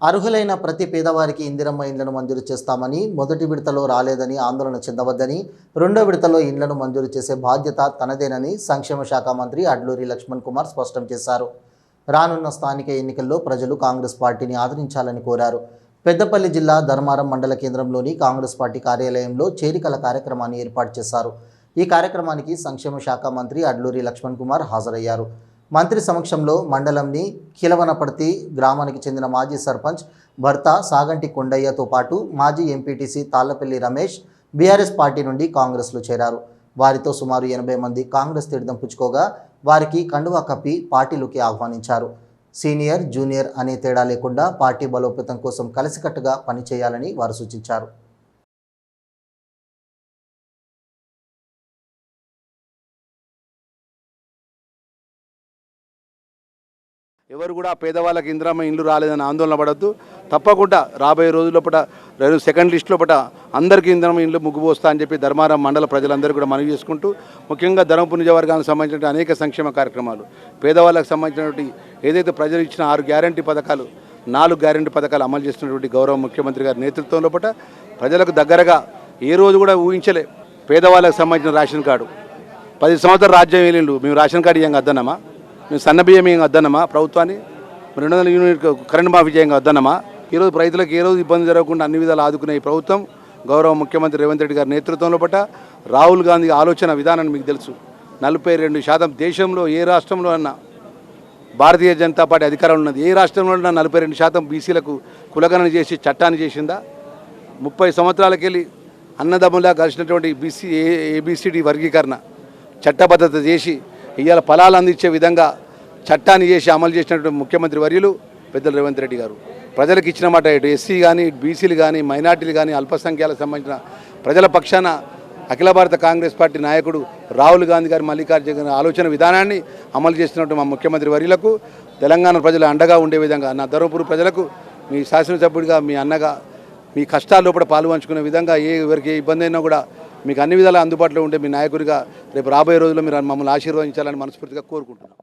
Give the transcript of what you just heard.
అర్హులైన ప్రతి పేదవారికి ఇందిరమ్మ ఇండ్లను మంజూరు చేస్తామని, మొదటి విడతలో రాలేదని ఆందోళన చెందవద్దని, రెండో విడతలో ఇండ్లను మంజూరు చేసే బాధ్యత తనదేనని సంక్షేమ శాఖ మంత్రి అడ్లూరి లక్ష్మణ్ కుమార్ స్పష్టం చేశారు. రానున్న స్థానిక ఎన్నికల్లో ప్రజలు కాంగ్రెస్ పార్టీని ఆదరించాలని కోరారు. పెద్దపల్లి జిల్లా ధర్మారం మండల కేంద్రంలోని కాంగ్రెస్ పార్టీ కార్యాలయంలో చేరికల కార్యక్రమాన్ని ఏర్పాటు చేశారు. ఈ కార్యక్రమానికి సంక్షేమ శాఖ మంత్రి అడ్లూరి లక్ష్మణ్ కుమార్ హాజరయ్యారు. మంత్రి సమక్షంలో మండలంని కిలవనపర్తి గ్రామానికి చెందిన మాజీ సర్పంచ్ భర్త సాగంటి కొండయ్యతో పాటు మాజీ MPTC Tallapalli Ramesh BRS party నుండి కాంగ్రెస్లో చేరారు. వారితో సుమారు 80 మంది కాంగ్రెస్ తీర్థం పుచ్చుకోగా వారికి కండువా కప్పి పార్టీలోకి ఆహ్వానించారు. సీనియర్, జూనియర్ అనే తేడా లేకుండా పార్టీ బలోపేతం కోసం కలిసికట్టుగా పనిచేయాలని వారు సూచించారు. ఎవరు కూడా పేదవాళ్ళకి ఇందిరమ్మ ఇండ్లు రాలేదని ఆందోళన పడద్దు. తప్పకుండా రాబోయే రోజుల్లోపట సెకండ్ లిస్టులో అందరికీ ఇందిరమ్మ ఇండ్లు ముగ్గుపోస్తా అని చెప్పి ధర్మారం మండల ప్రజలందరూ కూడా మనవి చేసుకుంటూ, ముఖ్యంగా ధర్మపురి నియోజకవర్గానికి సంబంధించిన అనేక సంక్షేమ కార్యక్రమాలు, పేదవాళ్ళకు సంబంధించినటువంటి ఏదైతే ప్రజలు ఇచ్చిన 6 గ్యారంటీ పథకాలు, 4 గ్యారంటీ పథకాలు అమలు చేస్తున్నటువంటి గౌరవ ముఖ్యమంత్రి గారి నేతృత్వంలో ప్రజలకు దగ్గరగా ఏ రోజు కూడా ఊహించలే పేదవాళ్ళకు సంబంధించిన రేషన్ కార్డు 10 సంవత్సరాల రాజ్యం ఏలిండు. మేము రేషన్ కార్డు ఇయ్యంగా వద్దన్నమా, మేము సన్న బియ్యం ఏం వద్దన్నమా, ప్రభుత్వాన్ని 200 యూనిట్ కరెంట్ మాఫీ చేయంగా వద్దన్నమా. ఈరోజు రైతులకు ఏ రోజు ఇబ్బంది జరగకుండా అన్ని విధాలు ఆదుకునే ఈ ప్రభుత్వం గౌరవ ముఖ్యమంత్రి రేవంత్ రెడ్డి గారి నేతృత్వంలో రాహుల్ గాంధీ ఆలోచన విధానాన్ని మీకు తెలుసు. 42% దేశంలో ఏ రాష్ట్రంలో అన్నా భారతీయ జనతా పార్టీ అధికారంలో ఉన్నది. ఏ రాష్ట్రంలో ఉన్నా 42% బీసీలకు కులగణన చేసి చట్టాన్ని చేసిందా? 30 సంవత్సరాలకెళ్ళి అన్నదమ్ములా కలిసినటువంటి ఏబిసిడి వర్గీకరణ చట్టబద్ధత చేసి ఇవాళ ఫలాలు అందించే విధంగా చట్టాన్ని చేసి అమలు చేసినటువంటి ముఖ్యమంత్రి వర్యులు పెద్దల రేవంత్ రెడ్డి గారు ప్రజలకు ఇచ్చిన మాట, ఇటు ఎస్సీ కానీ, బీసీలు కానీ, మైనార్టీలు కానీ, అల్పసంఖ్యాలకు సంబంధించిన ప్రజల పక్షాన అఖిల భారత కాంగ్రెస్ పార్టీ నాయకుడు రాహుల్ గాంధీ గారి మల్లికార్జున ఆలోచన విధానాన్ని అమలు చేస్తున్నట్టు మా ముఖ్యమంత్రి వర్యులకు తెలంగాణ ప్రజలు అండగా ఉండే విధంగా, నా ధర్మపురి ప్రజలకు మీ శాసనసభ్యుడిగా, మీ అన్నగా మీ కష్టాల్లో పాల్పంచుకునే విధంగా ఎవరికి ఏ ఇబ్బంది అయినా కూడా మీకు అన్ని విధాలా అందుబాటులో ఉండే మీ నాయకుడిగా రేపు రాబోయే రోజుల్లో మీరు మమ్మల్ని ఆశీర్వదించాలని మనస్ఫూర్తిగా కోరుకుంటున్నాం.